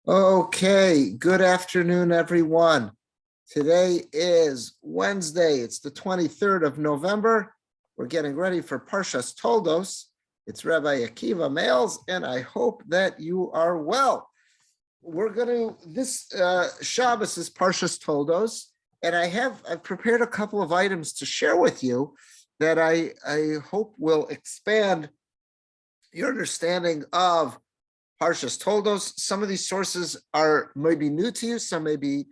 Okay, good afternoon, everyone. Today is Wednesday. It's the 23rd of November. We're getting ready for Parshas Toldos. It's Rabbi Akiva Males, and I hope that you are well. This Shabbos is Parshas Toldos, and I've prepared a couple of items to share with you that I hope will expand your understanding of Parshas Toldos. Some of these sources are maybe new to you. Some maybe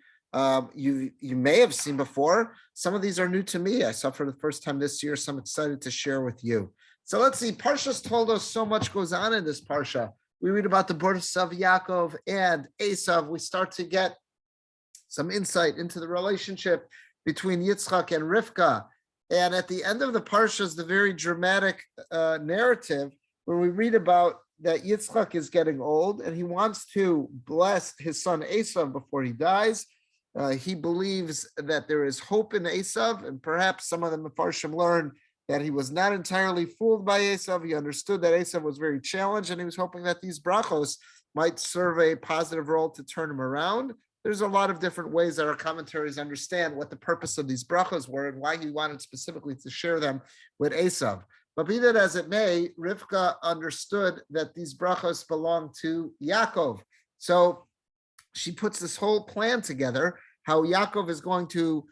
you may have seen before. Some of these are new to me. I saw for the first time this year, so I'm excited to share with you. So let's see. Parshas Toldos, so much goes on in this parsha. We read about the births of Yaakov and Esav. We start to get some insight into the relationship between Yitzchak and Rivka. And at the end of the parsha is the very dramatic narrative where we read about that Yitzchak is getting old and he wants to bless his son Esav before he dies. He believes that there is hope in Esav, and perhaps some of the Mefarshim learn that he was not entirely fooled by Esav. He understood that Esav was very challenged, and he was hoping that these brachos might serve a positive role to turn him around. There's a lot of different ways that our commentaries understand what the purpose of these brachos were and why he wanted specifically to share them with Esav. But be that as it may, Rivka understood that these brachos belong to Yaakov. So she puts this whole plan together, how Yaakov is going to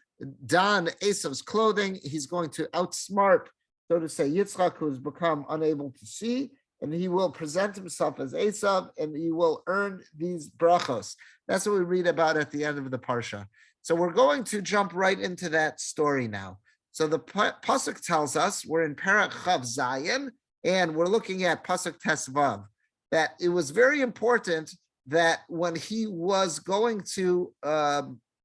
don Esav's clothing. He's going to outsmart, so to say, Yitzchak, who has become unable to see, and he will present himself as Esav, and he will earn these brachos. That's what we read about at the end of the parsha. So we're going to jump right into that story now. So the pasuk tells us, we're in Perek Chav Zayin, and we're looking at pasuk Tesvav, that it was very important that when he was going to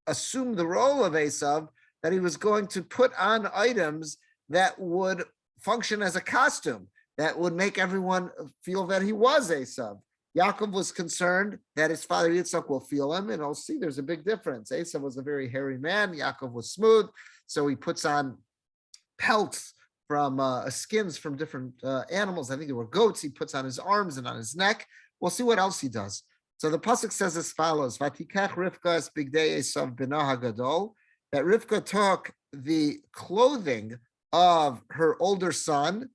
assume the role of Esav, that he was going to put on items that would function as a costume, that would make everyone feel that he was Esav. Yaakov was concerned that his father Yitzchak will feel him, and I'll see there's a big difference. Esav was a very hairy man, Yaakov was smooth, so he puts on pelts from skins from different animals. I think there were goats. He puts on his arms and on his neck. We'll see what else he does. So the pasuk says as follows: "Vatikach Rivka es bigdei Esav bena hagadol." That Rivka took the clothing of her older son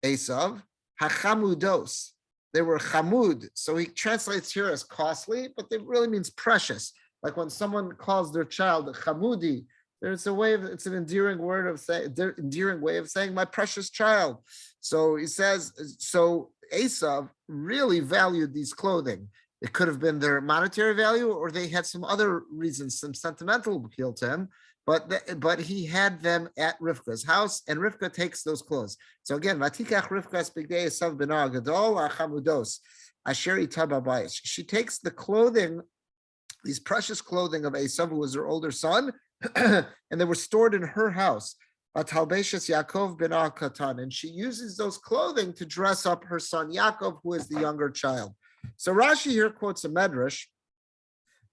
Esav, hachamudos. They were chamud. So he translates here as costly, but it really means precious. Like when someone calls their child chamudi, there's a way of, it's an endearing word of saying, endearing way of saying my precious child. So he says, so Esav really valued these clothing. It could have been their monetary value, or they had some other reasons, some sentimental appeal to him. But he had them at Rivka's house, and Rivka takes those clothes. So again, Vatikach Rivka's bigdei Esav bena gadol achamudos asher ita babayis. She takes the clothing, these precious clothing of Esav, who was her older son, and they were stored in her house. Yaakov ben Katan, and she uses those clothing to dress up her son Yaakov, who is the younger child. So Rashi here quotes a medrash,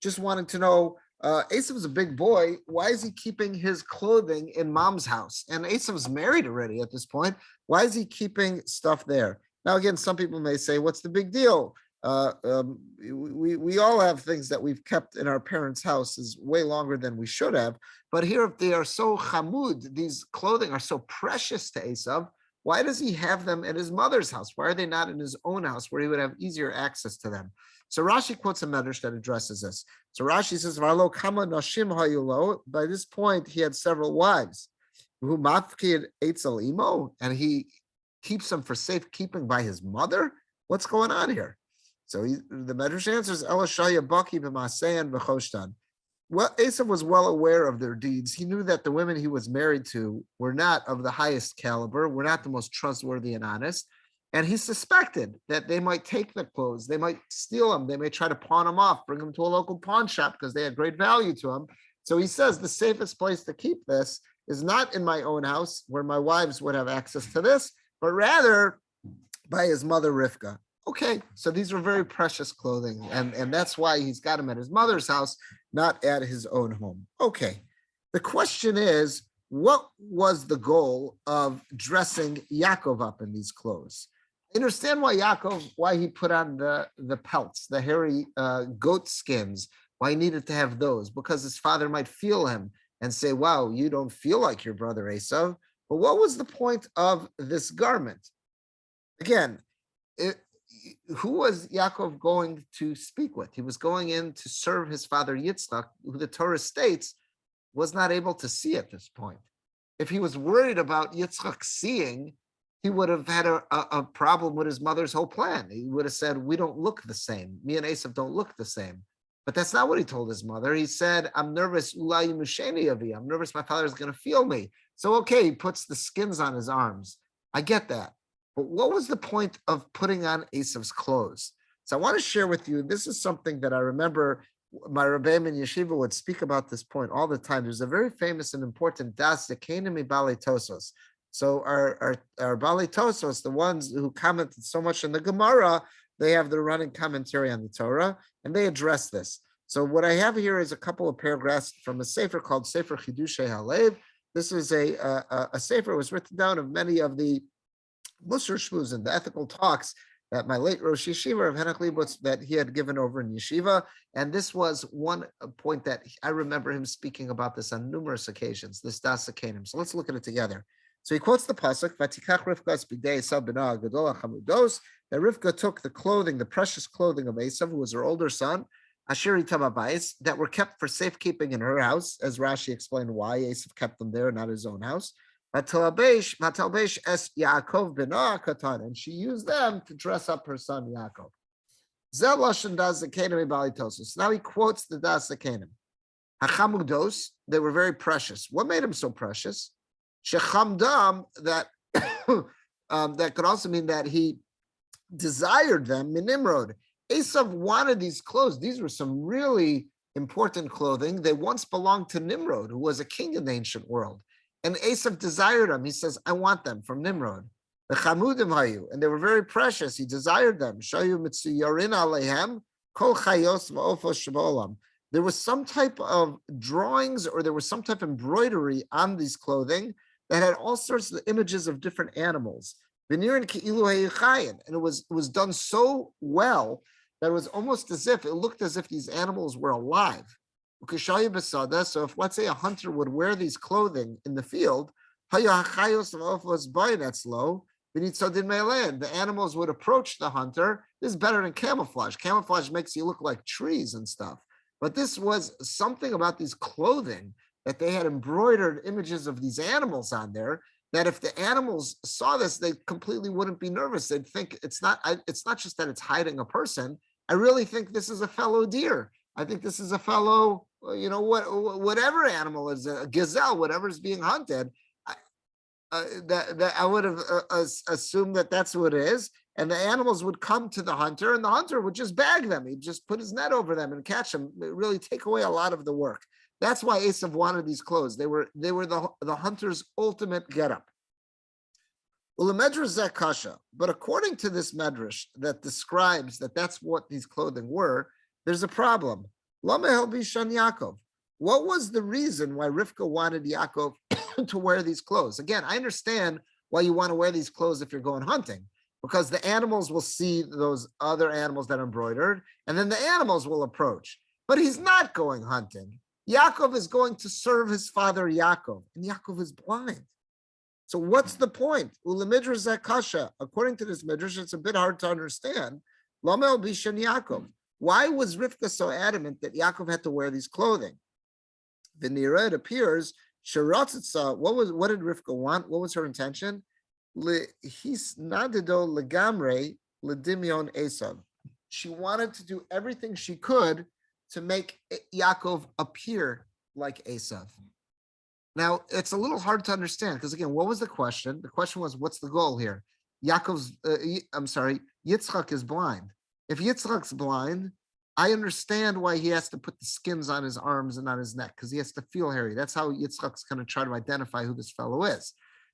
just wanting to know, Esav is a big boy. Why is he keeping his clothing in mom's house? And Esav's married already at this point. Why is he keeping stuff there? Now, again, some people may say, what's the big deal? We all have things that we've kept in our parents' houses way longer than we should have. But here, if they are so chamud, these clothing are so precious to Esav, why does he have them in his mother's house? Why are they not in his own house where he would have easier access to them? So Rashi quotes a medrash that addresses this. So Rashi says, "V'alo kama nashim hayulo." By this point, he had several wives. Who mafkid eitzel imo, and he keeps them for safekeeping by his mother. What's going on here? So the medrash answers, "Ela shaya baki b'maseyan v'choshtan." Well, Esav was well aware of their deeds. He knew that the women he was married to were not of the highest caliber, were not the most trustworthy and honest. And he suspected that they might take the clothes, they might steal them, they may try to pawn them off, bring them to a local pawn shop because they had great value to him. So he says the safest place to keep this is not in my own house where my wives would have access to this, but rather by his mother Rivka. Okay, so these were very precious clothing, and that's why he's got them at his mother's house, not at his own home. Okay, the question is, what was the goal of dressing Yaakov up in these clothes? I understand why he put on the pelts, the hairy goat skins, why he needed to have those, because his father might feel him and say, wow, you don't feel like your brother Esau. But what was the point of this garment? Again, who was Yaakov going to speak with? He was going in to serve his father Yitzchak, who the Torah states was not able to see at this point. If he was worried about Yitzchak seeing, he would have had a problem with his mother's whole plan. He would have said, we don't look the same. Me and Esav don't look the same. But that's not what he told his mother. He said, I'm nervous. I'm nervous my father's going to feel me. So, okay, he puts the skins on his arms. I get that. But what was the point of putting on Esav's clothes? So I want to share with you, this is something that I remember my Rabbi in Yeshiva would speak about this point all the time. There's a very famous and important Das Dekenim Balei Tosos. So our Balei Tosos, the ones who commented so much in the Gemara, they have the running commentary on the Torah, and they address this. So what I have here is a couple of paragraphs from a sefer called Sefer Chidushei Halev. This is a sefer, was written down of many of the Musar Shmuz and the ethical talks that my late Rosh Yeshiva of Henach Leibowitz that he had given over in Yeshiva. And this was one point that I remember him speaking about this on numerous occasions, this Das Hakenim. So let's look at it together. So he quotes the pasuk, "Vatikach Rivka b'dei Esav b'na gadol hachamudos," that Rivka took the clothing, the precious clothing of Esav, who was her older son, Asher itam habayis, that were kept for safekeeping in her house, as Rashi explained why Esav kept them there, not his own house. Vatalbesh es Yaakov b'na katan, and she used them to dress up her son Yaakov. Zel lashon das zakenim ibalitosos. Now he quotes the das zakenim. Hachamudos, they were very precious. What made them so precious? Shechamdam, that that could also mean that he desired them. Minimrod, Esav wanted these clothes. These were some really important clothing. They once belonged to Nimrod, who was a king in the ancient world. And Esav desired them. He says, I want them from Nimrod. The chamudim hayu, and they were very precious. He desired them. Shayu mitzuyarin alehem kol chayos va'ofos shebolam. There was some type of drawings, or there was some type of embroidery on these clothing that had all sorts of images of different animals. And it was done so well that it was almost as if, it looked as if these animals were alive. So if, let's say, a hunter would wear these clothing in the field, the animals would approach the hunter. This is better than camouflage. Camouflage makes you look like trees and stuff. But this was something about these clothing that they had embroidered images of these animals on there, that if the animals saw this, they completely wouldn't be nervous. They'd think it's not just that it's hiding a person. I really think this is a fellow deer. I think this is a fellow, whatever animal is, a gazelle, whatever is being hunted. That I would have assumed that that's what it is. And the animals would come to the hunter, and the hunter would just bag them. He'd just put his net over them and catch them. It really take away a lot of the work. That's why Esav wanted these clothes. They were the hunter's ultimate getup. Ulemedrash zakasha. But according to this medrash that describes that that's what these clothing were, there's a problem. Lama helbishan Yaakov. What was the reason why Rivka wanted Yaakov to wear these clothes? Again, I understand why you want to wear these clothes if you're going hunting, because the animals will see those other animals that are embroidered, and then the animals will approach. But he's not going hunting. Yaakov is going to serve his father Yaakov, and Yaakov is blind. So what's the point? Ulemidrash zakasha. According to this midrash, it's a bit hard to understand. Lamel bishan Yaakov. Why was Rivka so adamant that Yaakov had to wear these clothing? V'nira, it appears, sheratzitza. What did Rivka want? What was her intention? His nadido legamre ledimyon Esav. She wanted to do everything she could to make Yaakov appear like Esav. Now, it's a little hard to understand because, again, what was the question? The question was, what's the goal here? Yitzchak is blind. If Yitzchak's blind, I understand why he has to put the skins on his arms and on his neck, because he has to feel hairy. That's how Yitzchak's going to try to identify who this fellow is.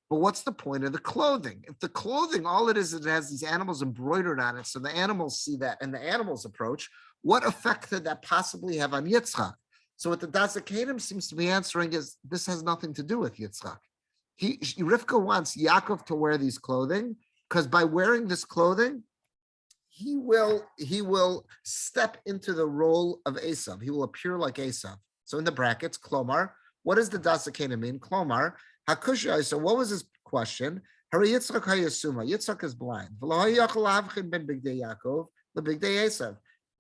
But what's the point of the clothing? If the clothing, all it has these animals embroidered on it, so the animals see that and the animals approach, what effect could that possibly have on Yitzchak? So what the Das Hakenim seems to be answering is this has nothing to do with Yitzchak. Rivka wants Yaakov to wear these clothing because by wearing this clothing, he will step into the role of Esav. He will appear like Esav. So in the brackets, Klomar, what does the Dasakena mean? Klomar, Hakushai. So what was his question? Hari Yitzchak Hayasuma. Yitzchak is blind.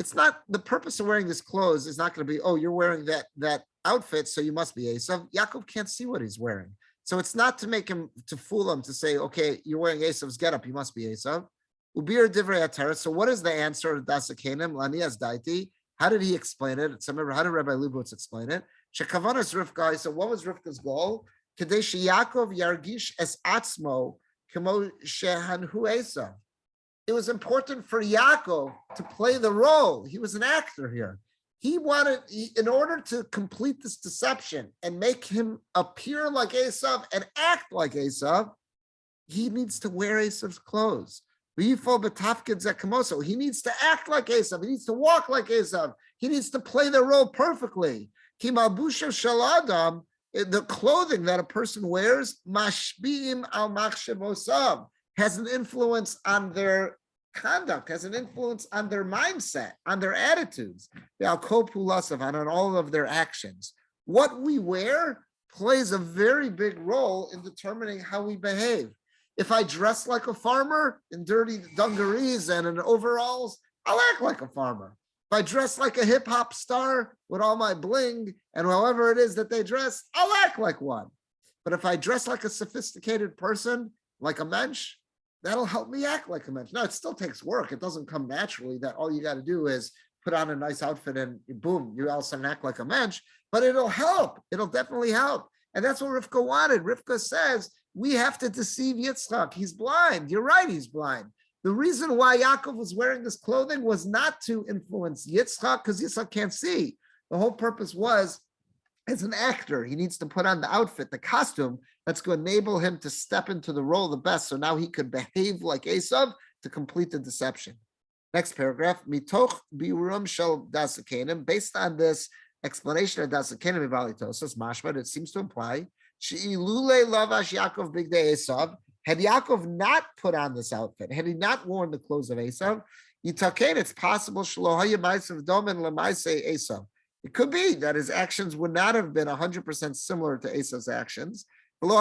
It's not the purpose of wearing this clothes is not going to be, oh, you're wearing that outfit, so you must be Esav. Yaakov can't see what he's wearing. So it's not to make him, to fool him, to say, okay, you're wearing Esav's getup, you must be Esav. Ubir Divrei Torah. So what is the answer of Dasakenim? Lanias Daiti. How did he explain it? So remember, how did Rabbi Lubowitz explain it? Shekavanas Rivka. So what was Rivka's goal? Kadesh Yaakov Yargish es Atzmo Kemo Shehanhu Esav. It was important for Yaakov to play the role. He was an actor here. He wanted, in order to complete this deception and make him appear like Esav and act like Esav, he needs to wear Esav's clothes. He needs to act like Esav. He needs to walk like Esav. He needs to play the role perfectly. The clothing that a person wears, mashbiim al machshavosam, has an influence on their conduct, has an influence on their mindset, on their attitudes, on all of their actions. What we wear plays a very big role in determining how we behave. If I dress like a farmer in dirty dungarees and in overalls, I'll act like a farmer. If I dress like a hip hop star with all my bling and however it is that they dress, I'll act like one. But if I dress like a sophisticated person, like a mensch, that'll help me act like a mensch. Now, it still takes work. It doesn't come naturally that all you got to do is put on a nice outfit and boom, you all of a sudden act like a mensch, but it'll help. It'll definitely help. And that's what Rivka wanted. Rivka says, we have to deceive Yitzchak. He's blind. You're right, he's blind. The reason why Yaakov was wearing this clothing was not to influence Yitzchak, because Yitzchak can't see. The whole purpose was, as an actor, he needs to put on the outfit, the costume, that's going to enable him to step into the role the best, so now he could behave like Esav to complete the deception. Next paragraph, mitoch biurum shel dasakenim, based on this explanation of dasakenim evalitosos mashma, it seems to imply she'ilule lavash Yaakov bigdei Esav, had Yaakov not put on this outfit, had he not worn the clothes of Esav, yitaken, it's possible shelo haya ma'asav domen lemaaseh Esav. It could be that his actions would not have been 100% similar to Esav's actions. And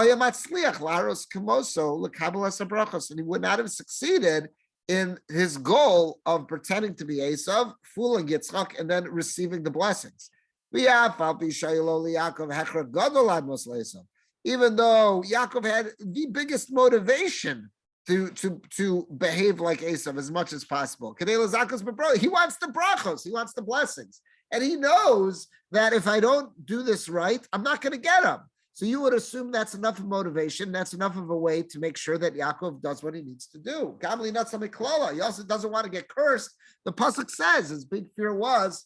he would not have succeeded in his goal of pretending to be Esav, fooling Yitzchak, and then receiving the blessings. Even though Yaakov had the biggest motivation to behave like Esav as much as possible. He wants the brachos, he wants the blessings. And he knows that if I don't do this right, I'm not going to get them. So you would assume that's enough of motivation. That's enough of a way to make sure that Yaakov does what he needs to do. Gamli not some klala. He also doesn't want to get cursed. The pasuk says his big fear was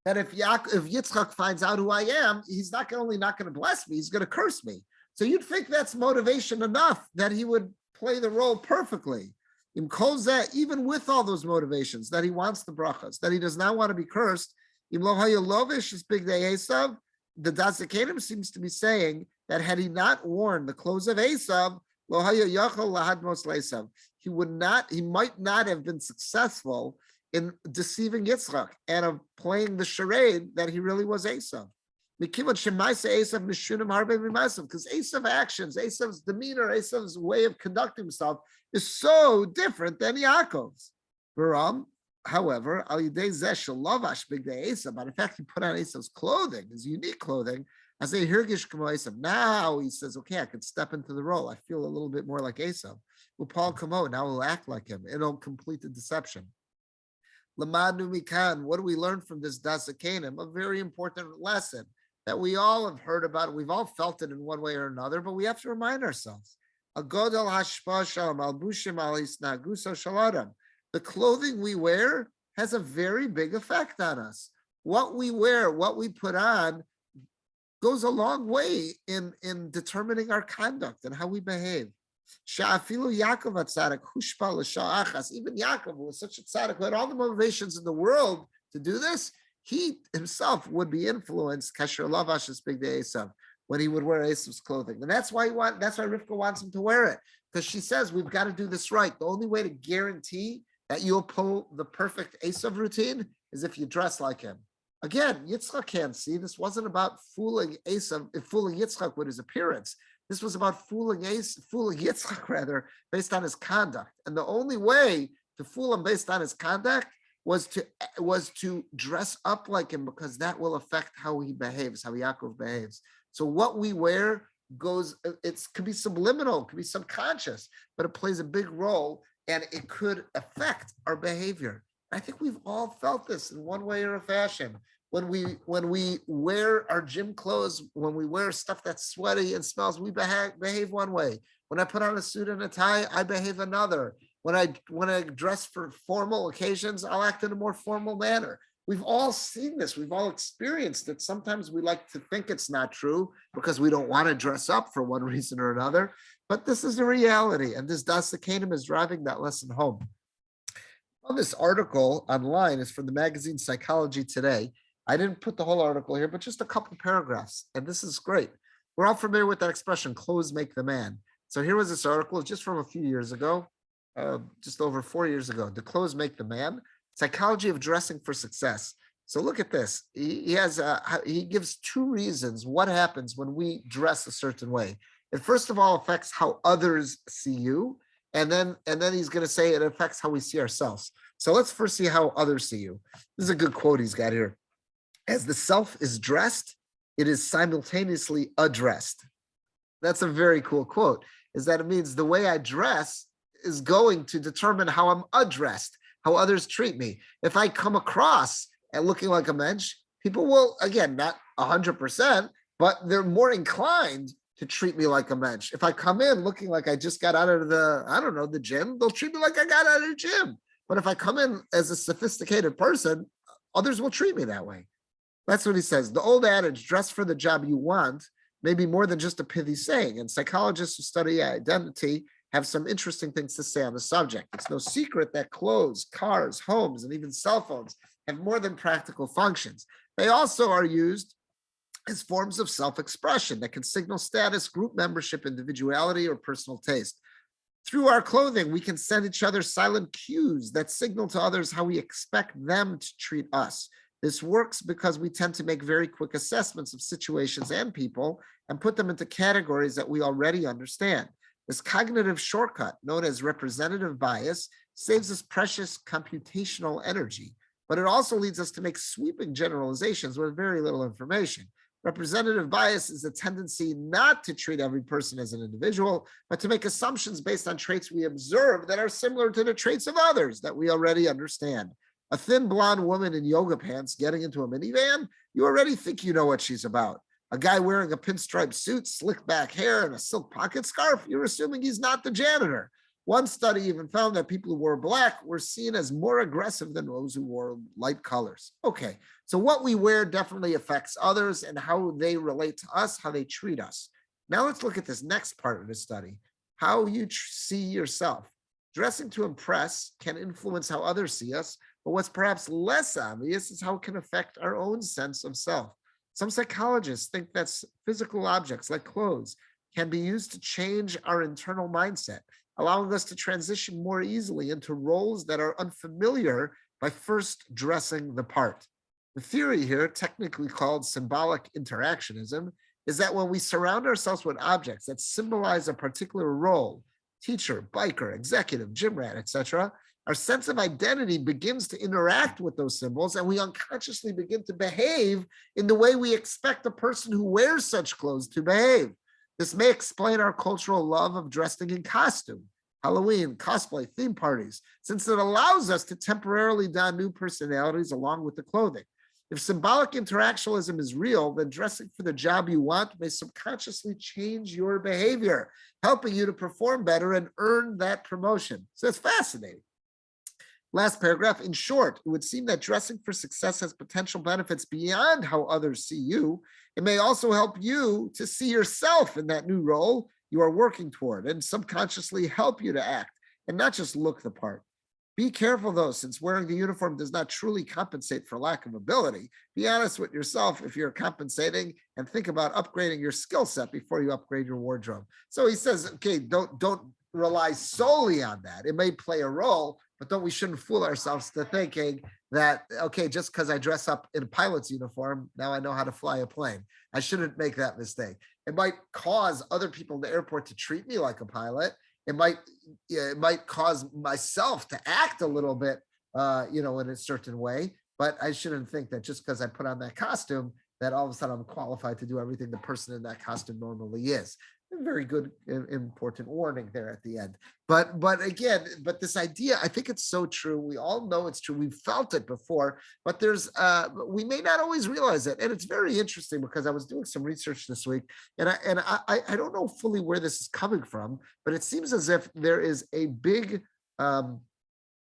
that if Yitzchak finds out who I am, he's not only not going to bless me, he's going to curse me. So you'd think that's motivation enough that he would play the role perfectly. Even with all those motivations, that he wants the brachas, that he does not want to be cursed, the Dasakanim seems to be saying that had he not worn the clothes of Esav, he might not have been successful in deceiving Yitzchak and of playing the charade that he really was Esav. Because Esav's actions, Esav's demeanor, Esav's way of conducting himself is so different than Yaakov's. However, but in fact, he put on Esav's clothing, his unique clothing, as a hirgish kamo Esav. Now he says, okay, I can step into the role. I feel a little bit more like Esav. Upal kamo, now we'll act like him. It'll complete the deception. Lamadu mikan, what do we learn from this Dasakanim? A very important lesson that we all have heard about. We've all felt it in one way or another, but we have to remind ourselves. The clothing we wear has a very big effect on us. What we wear, what we put on, goes a long way in determining our conduct and how we behave. Even Yaakov was such a tzaddik who had all the motivations in the world to do this. He himself would be influenced when he would wear Esav's clothing, and that's why Rivka wants him to wear it, because she says we've got to do this right. The only way to guarantee that you'll pull the perfect Esav routine is if you dress like him. Again, Yitzchak can't see. This wasn't about fooling Esav, fooling Yitzchak with his appearance. This was about fooling Yitzchak rather, based on his conduct. And the only way to fool him based on his conduct was to dress up like him, because that will affect how he behaves, how Yaakov behaves. So what we wear could be subliminal, it could be subconscious, but it plays a big role, and it could affect our behavior. I think we've all felt this in one way or a fashion. When we wear our gym clothes, when we wear stuff that's sweaty and smells, we behave one way. When I put on a suit and a tie, I behave another. When I dress for formal occasions, I'll act in a more formal manner. We've all seen this. We've all experienced it. Sometimes we like to think it's not true because we don't want to dress up for one reason or another. But this is the reality. And this Das Kanim is driving that lesson home. Well, this article online is from the magazine Psychology Today. I didn't put the whole article here, but just a couple paragraphs. And this is great. We're all familiar with that expression, clothes make the man. So here was this article just from a few years ago, just over 4 years ago. The clothes make the man. Psychology of dressing for success. So look at this. He gives two reasons what happens when we dress a certain way. It first of all affects how others see you, and then he's going to say it affects how we see ourselves. So let's first see how others see you. This is a good quote he's got here. As the self is dressed, it is simultaneously addressed. That's a very cool quote. Is that it means the way I dress is going to determine how I'm addressed, how others treat me. If I come across and looking like a mensch, people will, again, not 100%, but they're more inclined to treat me like a mensch. If I come in looking like I just got out of the gym, they'll treat me like I got out of the gym. But if I come in as a sophisticated person, others will treat me that way. That's what he says. The old adage, dress for the job you want, may be more than just a pithy saying. And psychologists who study identity have some interesting things to say on the subject. It's no secret that clothes, cars, homes, and even cell phones have more than practical functions. They also are used as forms of self-expression that can signal status, group membership, individuality, or personal taste. Through our clothing, we can send each other silent cues that signal to others how we expect them to treat us. This works because we tend to make very quick assessments of situations and people and put them into categories that we already understand. This cognitive shortcut, known as representative bias, saves us precious computational energy, but it also leads us to make sweeping generalizations with very little information. Representative bias is a tendency not to treat every person as an individual, but to make assumptions based on traits we observe that are similar to the traits of others that we already understand. A thin blonde woman in yoga pants getting into a minivan, you already think you know what she's about. A guy wearing a pinstripe suit, slick back hair, and a silk pocket scarf, you're assuming he's not the janitor. One study even found that people who wore black were seen as more aggressive than those who wore light colors. Okay, so what we wear definitely affects others and how they relate to us, how they treat us. Now let's look at this next part of the study, how you see yourself. Dressing to impress can influence how others see us, but what's perhaps less obvious is how it can affect our own sense of self. Some psychologists think that physical objects like clothes can be used to change our internal mindset, allowing us to transition more easily into roles that are unfamiliar by first dressing the part. The theory here, technically called symbolic interactionism, is that when we surround ourselves with objects that symbolize a particular role, teacher, biker, executive, gym rat, etc., our sense of identity begins to interact with those symbols, and we unconsciously begin to behave in the way we expect a person who wears such clothes to behave. This may explain our cultural love of dressing in costume, Halloween, cosplay, theme parties, since it allows us to temporarily don new personalities along with the clothing. If symbolic interactionism is real, then dressing for the job you want may subconsciously change your behavior, helping you to perform better and earn that promotion. So it's fascinating. Last paragraph, in short, it would seem that dressing for success has potential benefits beyond how others see you. It may also help you to see yourself in that new role you are working toward and subconsciously help you to act and not just look the part. Be careful though, since wearing the uniform does not truly compensate for lack of ability. Be honest with yourself if you're compensating and think about upgrading your skill set before you upgrade your wardrobe. So he says, okay, don't rely solely on that. It may play a role, but we shouldn't fool ourselves to thinking that, okay, just because I dress up in a pilot's uniform, now I know how to fly a plane. I shouldn't make that mistake. It might cause other people in the airport to treat me like a pilot. It might cause myself to act a little bit, in a certain way. But I shouldn't think that just because I put on that costume, that all of a sudden I'm qualified to do everything the person in that costume normally is. A very good, important warning there at the end. But this idea, I think it's so true. We all know it's true. We've felt it before, but we may not always realize it. And it's very interesting because I was doing some research this week, and I don't know fully where this is coming from, but it seems as if there is a big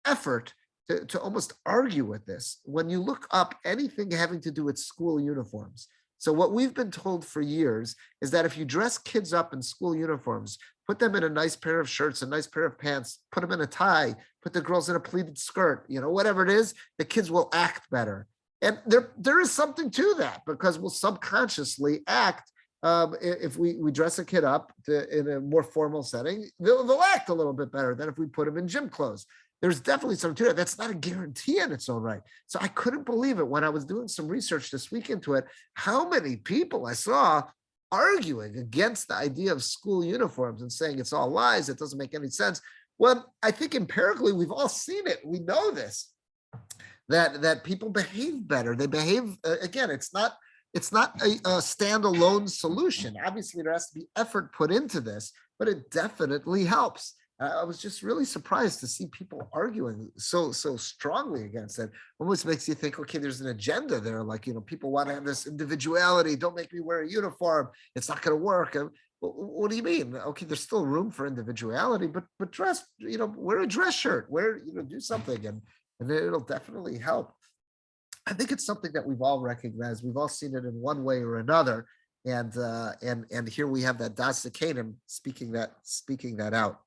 effort to almost argue with this. When you look up anything having to do with school uniforms, so what we've been told for years is that if you dress kids up in school uniforms, put them in a nice pair of shirts, a nice pair of pants, put them in a tie, put the girls in a pleated skirt, whatever it is, the kids will act better. And there is something to that, because we'll subconsciously act. If we dress a kid up in a more formal setting, they'll act a little bit better than if we put them in gym clothes. There's definitely something to that. That's not a guarantee in its own right. So I couldn't believe it when I was doing some research this week into it, how many people I saw arguing against the idea of school uniforms and saying it's all lies, it doesn't make any sense. Well, I think empirically we've all seen it. We know this, that people behave better. They behave, again, it's not a standalone solution. Obviously, there has to be effort put into this, but it definitely helps. I was just really surprised to see people arguing so strongly against it. Almost makes you think, okay, there's an agenda there. Like, people want to have this individuality. Don't make me wear a uniform. It's not going to work. What do you mean? Okay, there's still room for individuality, but dress, wear a dress shirt, do something, and it'll definitely help. I think it's something that we've all recognized. We've all seen it in one way or another. And here we have that Das Zekanim speaking that out.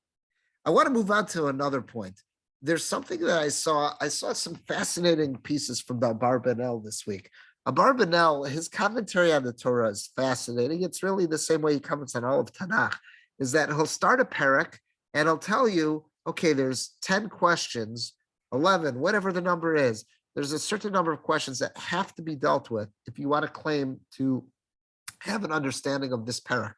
I want to move on to another point. There's something that I saw some fascinating pieces from the Abarbanel this week. Abarbanel, his commentary on the Torah is fascinating. It's really the same way he comments on all of Tanakh, is that he'll start a parak and he'll tell you, okay, there's 10 questions, 11, whatever the number is. There's a certain number of questions that have to be dealt with if you want to claim to have an understanding of this parak.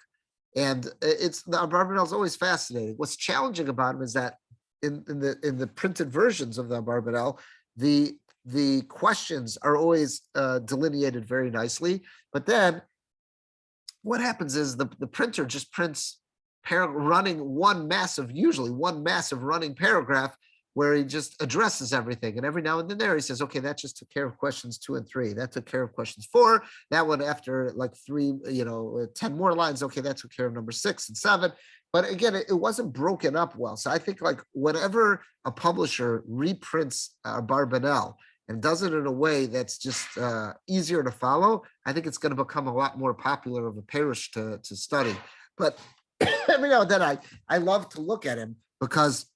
And the Abarbanel is always fascinating. What's challenging about him is that in the printed versions of the Abarbanel, the questions are always delineated very nicely. But then what happens is the printer just prints usually one massive running paragraph where he just addresses everything. And every now and then there, he says, okay, that just took care of questions 2 and 3. That took care of questions 4. That one after like 10 more lines. Okay, that took care of number 6 and 7. But again, it wasn't broken up well. So I think like whenever a publisher reprints Abarbanel and does it in a way that's just easier to follow, I think it's going to become a lot more popular of a parish to study. But every now and then I love to look at him because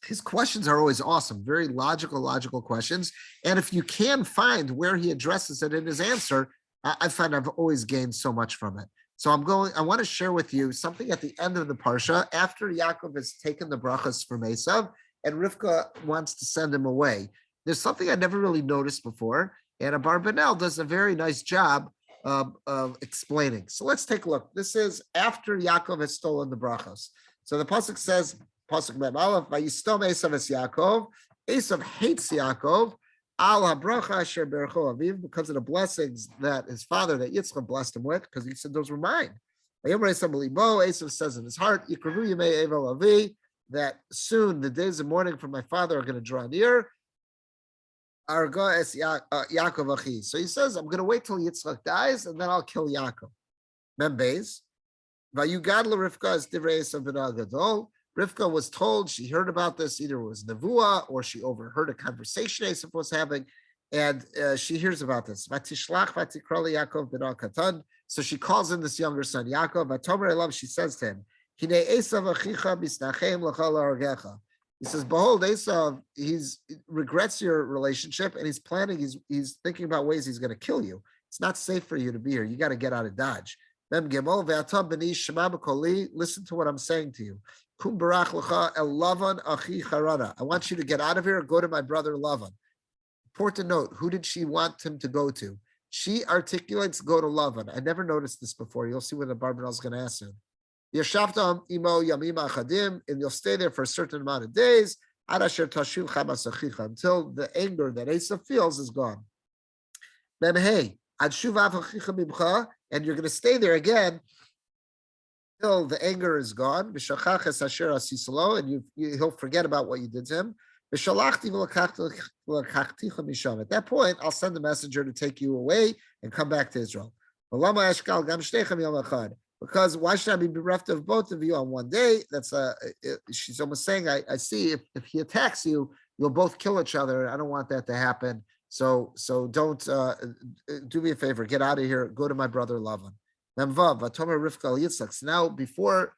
his questions are always awesome, very logical questions. And if you can find where he addresses it in his answer, I find I've always gained so much from it. So I want to share with you something at the end of the Parsha, after Yaakov has taken the brachas from Esav and Rivka wants to send him away. There's something I never really noticed before, and Abarbanel does a very nice job of explaining. So let's take a look. This is after Yaakov has stolen the brachas. So the pasuk says, pasuk mem aleph, vayistom Esav es Yaakov. Esav hates Yaakov al habracha asher bercho aviv, because of the blessings that his father, that Yitzchak, blessed him with, because he said those were mine. Esav says in his heart, Yikravu yemei evel avi, that soon the days of mourning for my father are going to draw near. Arga es Yaakov achi. So he says, I'm going to wait till Yitzchak dies, and then I'll kill Yaakov. Memphis. Vayugad Rivka as Divrei Esav b'nal gadol. Rivka was told, she heard about this, either it was Nevuah or she overheard a conversation Esav was having, and she hears about this. Vatishlach vatikra Yaakov b'nal katan. So she calls in this younger son, Yaakov. Vatomer elav, she says to him, Hinei Esav achicha misnachem l'chal argecha. He says, behold, Esav, he regrets your relationship, and he's thinking about ways he's going to kill you. It's not safe for you to be here. You got to get out of Dodge. Mem Gimel, ve'ata b'ni shema b'koli, listen to what I'm saying to you. Kum barach l'cha el Lavan achi charana. I want you to get out of here and go to my brother Lavan. Important note, who did she want him to go to? She articulates go to Lavan. I never noticed this before. You'll see what the Barbanel is going to ask soon. Yashavtam imo yamim achadim, and you'll stay there for a certain amount of days until the anger that Esau feels is gone. Then hey, and you're going to stay there again till the anger is gone. And he'll forget about what you did to him. At that point, I'll send the messenger to take you away and come back to Israel. Because why should I be bereft of both of you on one day? She's almost saying, I see if he attacks you, you'll both kill each other. I don't want that to happen. So don't do me a favor, get out of here, go to my brother Lavan. Now, before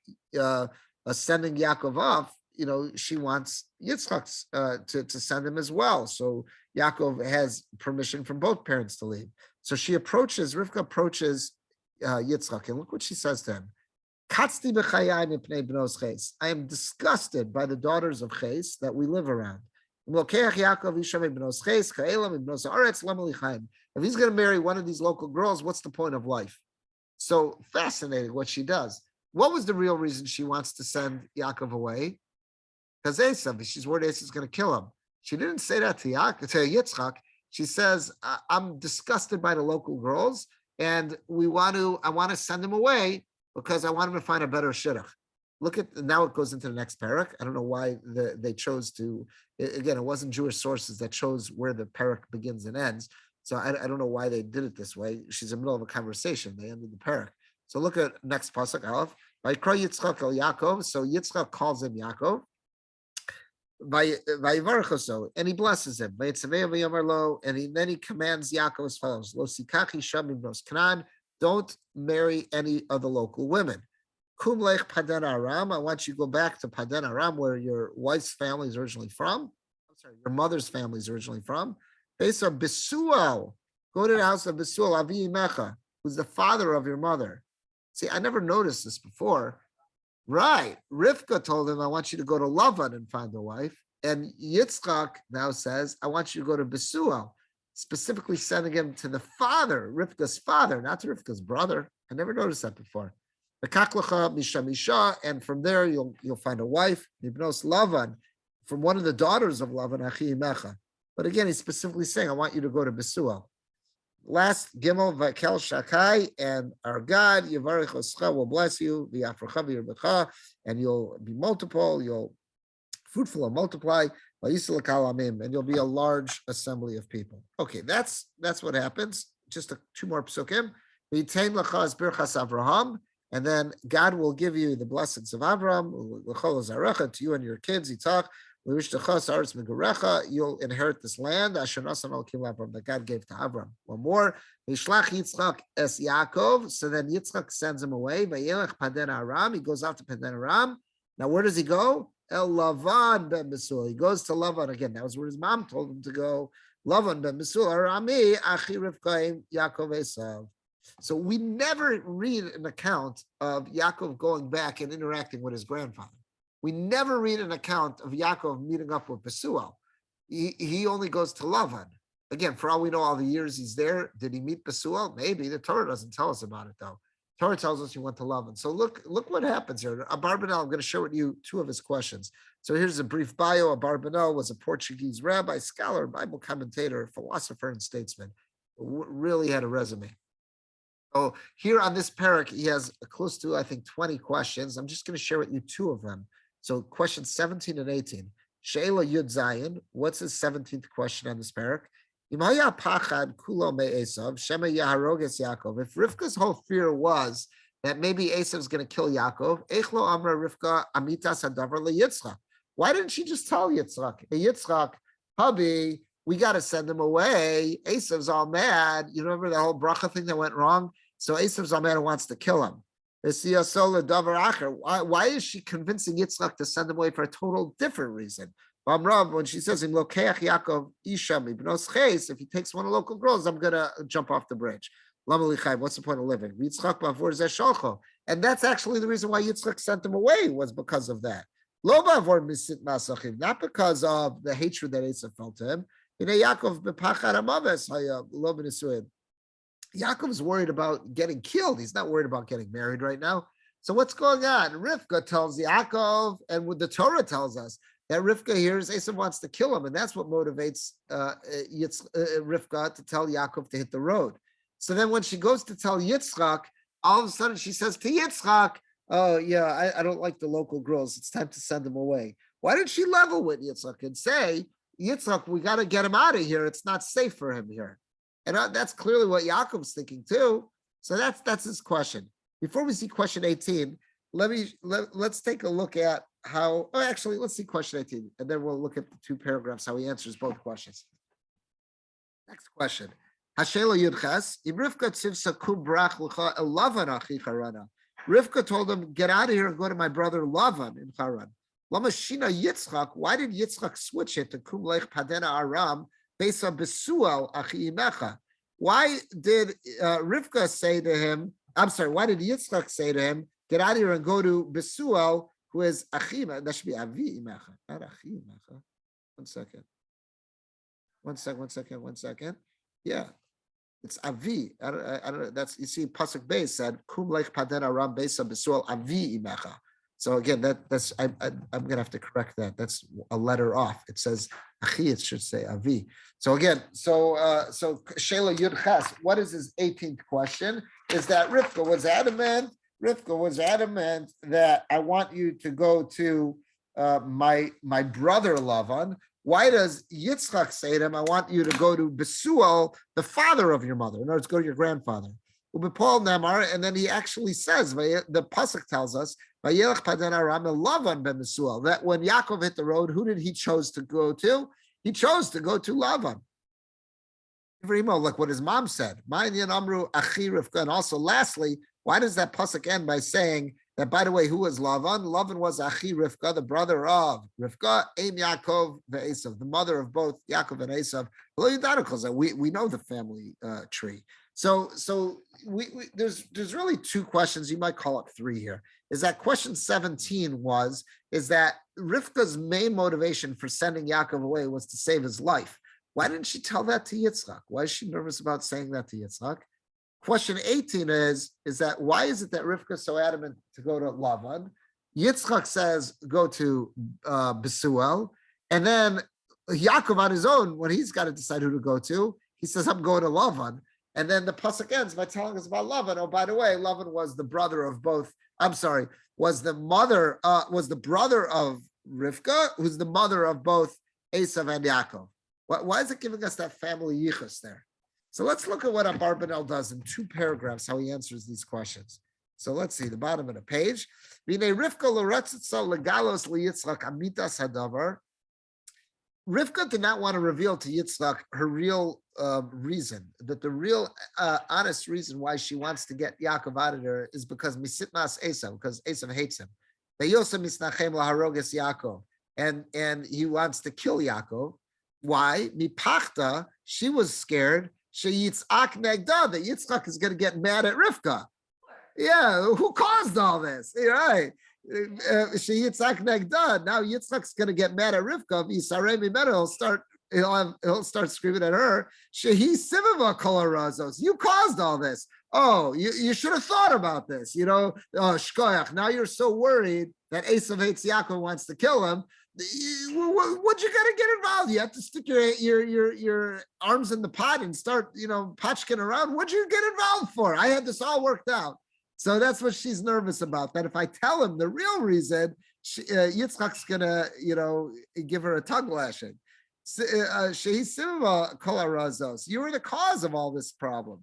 sending Yaakov off, she wants Yitzchak to send him as well. So Yaakov has permission from both parents to leave. So Rivka approaches Yitzchak, and look what she says to him. I am disgusted by the daughters of Ches that we live around. If he's going to marry one of these local girls, what's the point of life? So fascinating what she does. What was the real reason she wants to send Yaakov away? Because Esav, she's worried Esav's going to kill him. She didn't say that to Yitzchak. She says, I'm disgusted by the local girls, and I want to send him away because I want him to find a better shidduch. Look at, now it goes into the next parak. I don't know why they chose to, again, it wasn't Jewish sources that chose where the parak begins and ends. So I don't know why they did it this way. She's in the middle of a conversation. They ended the parak. So look at next pasuk, Aleph. Vayikra Yitzchak el Yaakov. So Yitzchak calls him Yaakov. And he blesses him. And then he commands Yaakov as follows: Lo sikachi sham ibnos Canaan. Don't marry any of the local women. Kum lech Padan Aram. I want you to go back to Padan Aram, where your wife's family is originally from. I'm sorry, your mother's family is originally from. Based on Besuel. Go to the house of Besuel Avi Mecha, who's the father of your mother. See, I never noticed this before. Right. Rivka told him, I want you to go to Lavan and find a wife. And Yitzchak now says, I want you to go to Besuel, specifically sending him to the father, Rivka's father, not to Rivka's brother. I never noticed that before. And from there, you'll find a wife, Nibnos Lavan, from one of the daughters of Lavan, Achi Mecha. But again, he's specifically saying, I want you to go to Besuel. Last, Gimel, Vakel Shakai, and our God, Yavarich Oscha, will bless you, and you'll be multiple, you'll fruitful and multiply, and you'll be a large assembly of people. Okay, that's what happens. Just two more psukim. And then God will give you the blessings of Avram, to you and your kids, Yitzchak. You'll inherit this land that God gave to Avram. One more. So then Yitzchak sends him away. He goes out to Padan Aram. Now where does he go? El Lavan ben Besul. He goes to Lavan again. That was where his mom told him to go. Lavan ben Besul, Arami, Achi Rivka, Yaakov Esav. So we never read an account of Yaakov going back and interacting with his grandfather. We never read an account of Yaakov meeting up with Besuel. He only goes to Lavan. Again, for all we know, all the years he's there, did he meet Besuel? Maybe. The Torah doesn't tell us about it, though. Torah tells us he went to Lavan. So look what happens here. Abarbanel, I'm going to share with you two of his questions. So here's a brief bio. Abarbanel was a Portuguese rabbi, scholar, Bible commentator, philosopher, and statesman. Really had a resume. So here on this parak, he has close to, I think, 20 questions. I'm just going to share with you two of them. So questions 17 and 18. Sheila Yud Zayin, what's his 17th question on this parak? If Rivka's whole fear was that maybe Esav's going to kill Yaakov, why didn't she just tell Yitzchak, hey, Yitzchak, hubby, we got to send him away. Esav's all mad. You remember the whole bracha thing that went wrong? So Esav's all mad and wants to kill him. Why is she convincing Yitzchak to send him away for a total different reason? When she says, if he takes one of the local girls, I'm going to jump off the bridge. What's the point of living? And that's actually the reason why Yitzchak sent him away, was because of that. Not because of the hatred that Esau felt to him. Yaakov's worried about getting killed. He's not worried about getting married right now. So what's going on? Rivka tells Yaakov, and what the Torah tells us, that Rivka hears Esau wants to kill him, and that's what motivates Rivka to tell Yaakov to hit the road. So then when she goes to tell Yitzchak, all of a sudden she says to Yitzchak, oh yeah, I don't like the local girls. It's time to send them away. Why didn't she level with Yitzchak and say, Yitzchak, we got to get him out of here. It's not safe for him here. And that's clearly what Yaakov's thinking too. So that's his question. Before we see question 18, let's take a look at how, actually, let's see question 18, and then we'll look at the two paragraphs, how he answers both questions. Next question. Rivka told him, get out of here and go to my brother Lavan in Haran. Why did Yitzchak switch it to Kum Lech Padena Aram based on Besuel Achi Imecha? Why did Rivka say to him, why did Yitzchak say to him, get out of here and go to Besuel, who is Achima? That should be Avi Imecha, not Achi Imecha. One second. Yeah. It's Avi. I don't know. That's, you see, Pasuk Beis said, Kum Lech Paden Aram Beisa Besuel Avi Imecha. So again, that's I'm gonna have to correct that. That's a letter off. It says Achi, it should say Avi. So again, so Shela Yud Ches, what is his 18th question? Is that Rivka was adamant that I want you to go to my brother Lavan. Why does Yitzchak say to him, I want you to go to Besuel, the father of your mother? In other words, go to your grandfather. And then he actually says, the pasuk tells us, that when Yaakov hit the road, who did he chose to go to? He chose to go to Lavan. Like what his mom said. And also, lastly, why does that pasuk end by saying that, by the way, who was Lavan? Lavan was Achi Rivka, the brother of Rivka, Aim Yaakov ve'Esav, the mother of both Yaakov and Esav. We know the family tree. So there's really two questions. You might call it three here. Is that question 17 is that Rivka's main motivation for sending Yaakov away was to save his life. Why didn't she tell that to Yitzchak? Why is she nervous about saying that to Yitzchak? Question 18 is that why is it that Rivka is so adamant to go to Lavan? Yitzchak says go to Besuel, and then Yaakov on his own, when he's got to decide who to go to, he says I'm going to Lavan. And then the pasuk ends by telling us about Lavan. Oh, by the way, Lavan was the brother of both. Was the brother of Rivka, who's the mother of both Esav and Yaakov. Why is it giving us that family yichus there? So let's look at what Abarbanel does in two paragraphs, how he answers these questions. So let's see, the bottom of the page. Rivka did not want to reveal to Yitzchak her real reason, that the real honest reason why she wants to get Yaakov out of there is because Misitmas Esav, because Esav hates him. And he wants to kill Yaakov. Why? Mipachta, she was scared, Yitzchak negda, that Yitzchak is going to get mad at Rivka. Yeah, who caused all this? Right. Yitzchak negda. Now Yitzchak's going to get mad at Rivka. He'll start screaming at her. You caused all this. Oh, you should have thought about this. Shkoyach. Now you're so worried that Esav hates Yaakov, wants to kill him. What you gotta get involved? You have to stick your arms in the pot and start, patchking around. What'd you get involved for? I had this all worked out. So that's what she's nervous about. That if I tell him the real reason, Yitzchak's gonna, give her a tongue lashing. You were the cause of all this problem.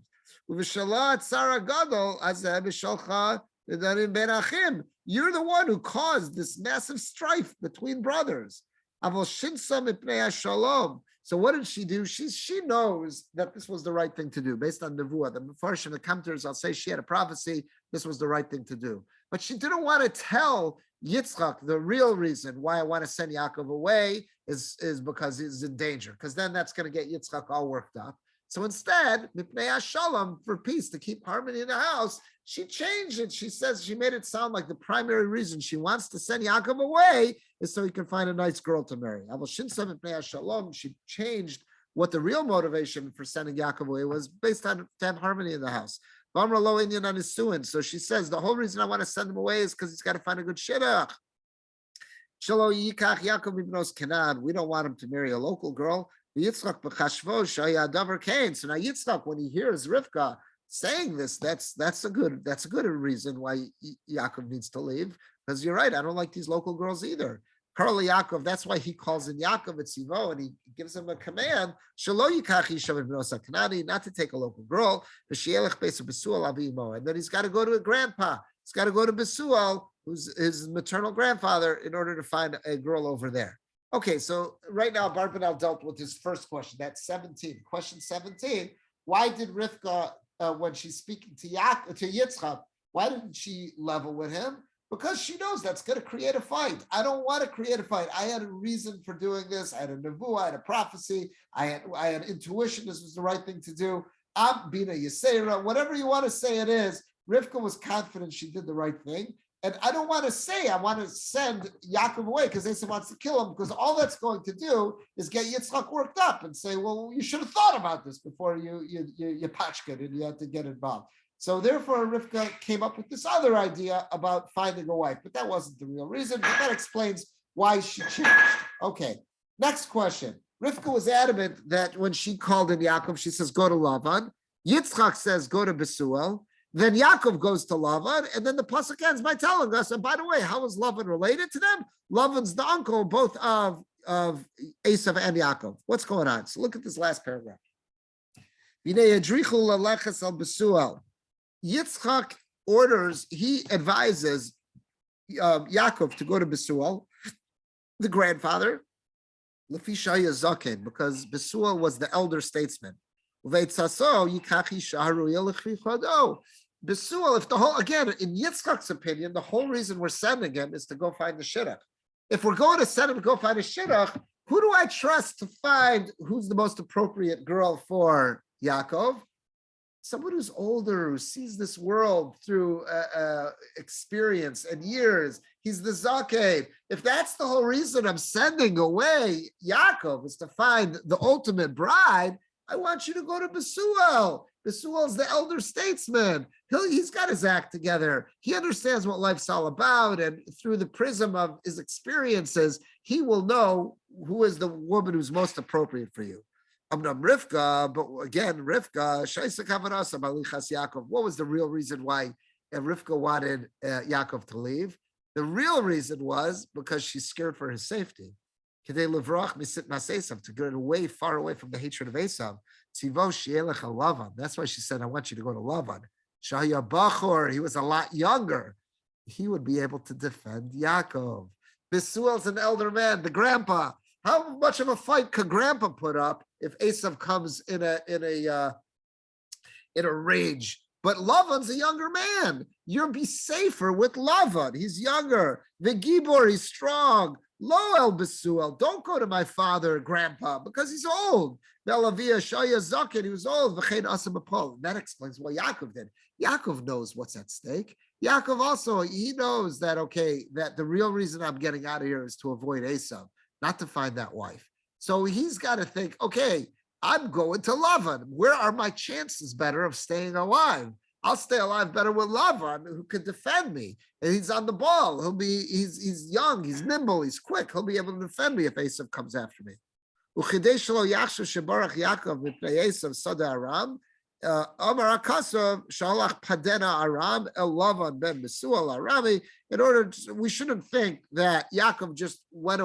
You're the one who caused this massive strife between brothers. So what did she do? She knows that this was the right thing to do based on Nevuah. The Mefarshim, the commenters, I'll say she had a prophecy. This was the right thing to do. But she didn't want to tell Yitzchak the real reason why I want to send Yaakov away is because he's in danger. Because then that's going to get Yitzchak all worked up. So instead, mipnei shalom, for peace, to keep harmony in the house, she changed it. She says she made it sound like the primary reason she wants to send Yaakov away is so he can find a nice girl to marry. She changed what the real motivation for sending Yaakov away was based on to have harmony in the house. So she says the whole reason I want to send him away is because he's got to find a good shidduch. We don't want him to marry a local girl. So now Yitzchak, when he hears Rivka saying this, that's a good reason why Yaakov needs to leave. Because you're right, I don't like these local girls either. Karli Yaakov, that's why he calls in Yaakov at Sivo, and he gives him a command, not to take a local girl, and then he's got to go to a grandpa. He's got to go to Besual, who's his maternal grandfather, in order to find a girl over there. Okay, so right now, Barbanel dealt with his first question. That's 17. Question 17, why did Rivka, when she's speaking to Yitzchak, why didn't she level with him? Because she knows that's going to create a fight. I don't want to create a fight. I had a reason for doing this. I had a nevuah, I had a prophecy. I had intuition. This was the right thing to do. I'm Bina Yisera, whatever you want to say it is. Rivka was confident she did the right thing. And I don't want to say I want to send Yaakov away because Esau wants to kill him, because all that's going to do is get Yitzchak worked up and say, well, you should have thought about this before you patchked and you had to get involved. So therefore, Rivka came up with this other idea about finding a wife, but that wasn't the real reason. But that explains why she changed. Okay, next question. Rivka was adamant that when she called in Yaakov, she says, go to Lavan. Yitzchak says, go to Besuel. Then Yaakov goes to Lavan, and then the pasuk ends by telling us, and by the way, how is Lavan related to them? Lavan's the uncle both of Esav and Yaakov. What's going on? So look at this last paragraph. Yitzchak he advises Yaakov to go to Besuel, the grandfather, because Besuel was the elder statesman. Besuel, if in Yitzchak's opinion, the whole reason we're sending him is to go find the shidduch. If we're going to send him to go find a shidduch, who do I trust to find who's the most appropriate girl for Yaakov? Someone who's older, who sees this world through experience and years. He's the Zakeh. If that's the whole reason I'm sending away Yaakov is to find the ultimate bride, I want you to go to Besuel. Besuel's the elder statesman. He's got his act together. He understands what life's all about, and through the prism of his experiences, he will know who is the woman who's most appropriate for you. Rivka, but again, Rivka, Yaakov. What was the real reason why Rivka wanted Yaakov to leave? The real reason was because she's scared for his safety. To get away, far away from the hatred of Esav. That's why she said, I want you to go to Lavan. Shahya Bachor, he was a lot younger. He would be able to defend Yaakov. Besuel's an elder man, the grandpa. How much of a fight could grandpa put up if Esav comes in a rage? But Lavan's a younger man. You'll be safer with Lavan. He's younger. The Gibor, he's strong. Lo el Besuel, don't go to my father, grandpa, because he's old. Belavia Shaya Zakin, he was old. That explains what Yaakov did. Yaakov knows what's at stake. Yaakov also, he knows that, that the real reason I'm getting out of here is to avoid Esav, not to find that wife. So he's got to think, I'm going to Lavan. Where are my chances better of staying alive? I'll stay alive better with Lavan, who can defend me. And he's on the ball. He's young, he's nimble, he's quick. He'll be able to defend me if Esav comes after me. We shouldn't think that Yaakov just ran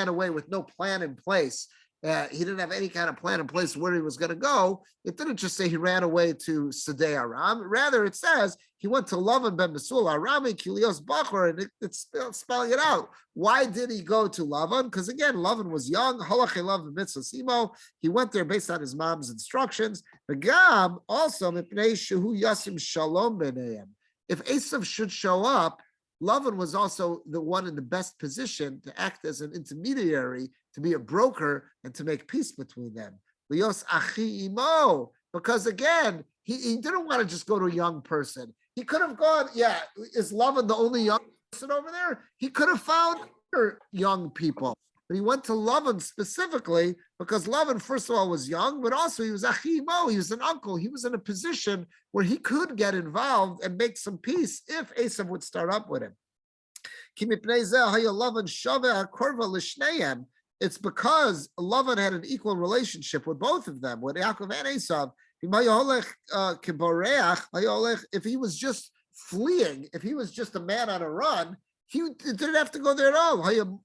away with no plan in place. He didn't have any kind of plan in place where he was going to go. It didn't just say he ran away to Sadeh Aram. Rather, it says he went to Lavan ben Besul Arami, Kilios Bachor, and it's spelling it out. Why did he go to Lavan? Because again, Lavan was young. He went there based on his mom's instructions. Begam also, if Esav should show up, Lavan was also the one in the best position to act as an intermediary, to be a broker, and to make peace between them. lios achi imo, because again, he didn't want to just go to a young person. He could have gone, yeah, is Lavan the only young person over there? He could have found other young people. But he went to Lavan specifically because Lavan, first of all, was young, but also he was Achimo, he was an uncle. He was in a position where he could get involved and make some peace if Esav would start up with him. It's because Lavan had an equal relationship with both of them, with Yaakov and Esav. If he was just fleeing, if he was just a man on a run, he didn't have to go there at all. He would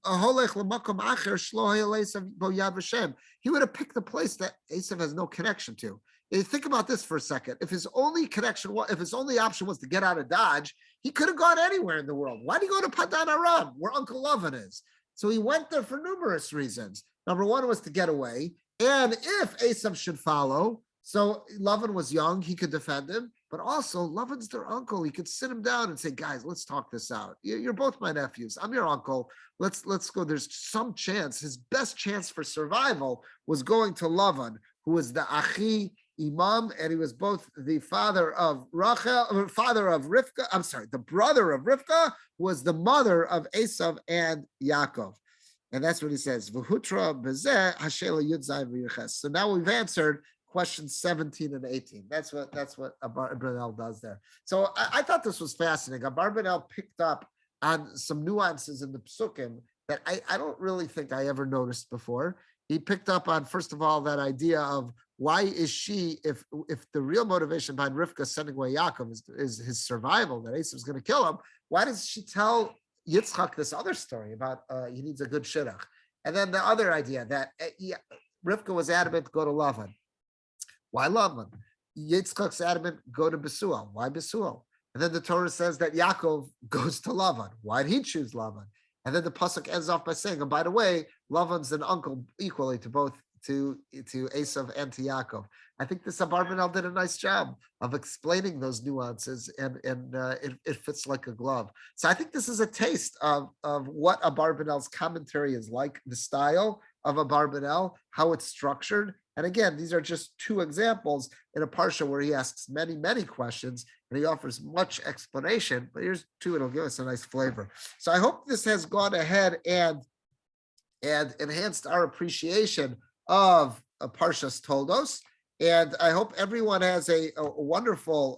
have picked the place that Esav has no connection to. Think about this for a second. If his only option was to get out of Dodge, he could have gone anywhere in the world. Why did he go to Padan Aram, where Uncle Lavan is? So he went there for numerous reasons. Number one was to get away. And if Esav should follow, so Lavan was young, he could defend him. But also, Lavan's their uncle. He could sit him down and say, guys, let's talk this out. You're both my nephews. I'm your uncle. Let's go. There's some chance. His best chance for survival was going to Lavan, who was the Achi Imam, and he was both the father of Rachel, father of Rivka. I'm sorry, the brother of Rivka, who was the mother of Esav and Yaakov. And that's what he says. V'hutra bezeh hashela yud zayin v'yirches. So now we've answered questions 17 and 18. That's what Abarbanel does there. So I thought this was fascinating. Abarbanel picked up on some nuances in the psukim that I don't really think I ever noticed before. He picked up on, first of all, that idea of why is she, if the real motivation behind Rivka sending away Yaakov is his survival, that Esau is going to kill him, why does she tell Yitzchak this other story about he needs a good shidduch? And then the other idea that Rivka was adamant to go to Lavan. Why Lavan? Yitzchak's adamant, go to Besuel. Why Besuel? And then the Torah says that Yaakov goes to Lavan. Why did he choose Lavan? And then the pasuk ends off by saying, and by the way, Lavan's an uncle equally to both to Esav and to Yaakov. I think this Abarbanel did a nice job of explaining those nuances, and it fits like a glove. So I think this is a taste of what Abarbanel's commentary is like, the style of Abarbanel, how it's structured. And again, these are just two examples in a parsha where he asks many, many questions and he offers much explanation. But here's two, it'll give us a nice flavor. So I hope this has gone ahead and enhanced our appreciation of Parshas Toldos. And I hope everyone has a wonderful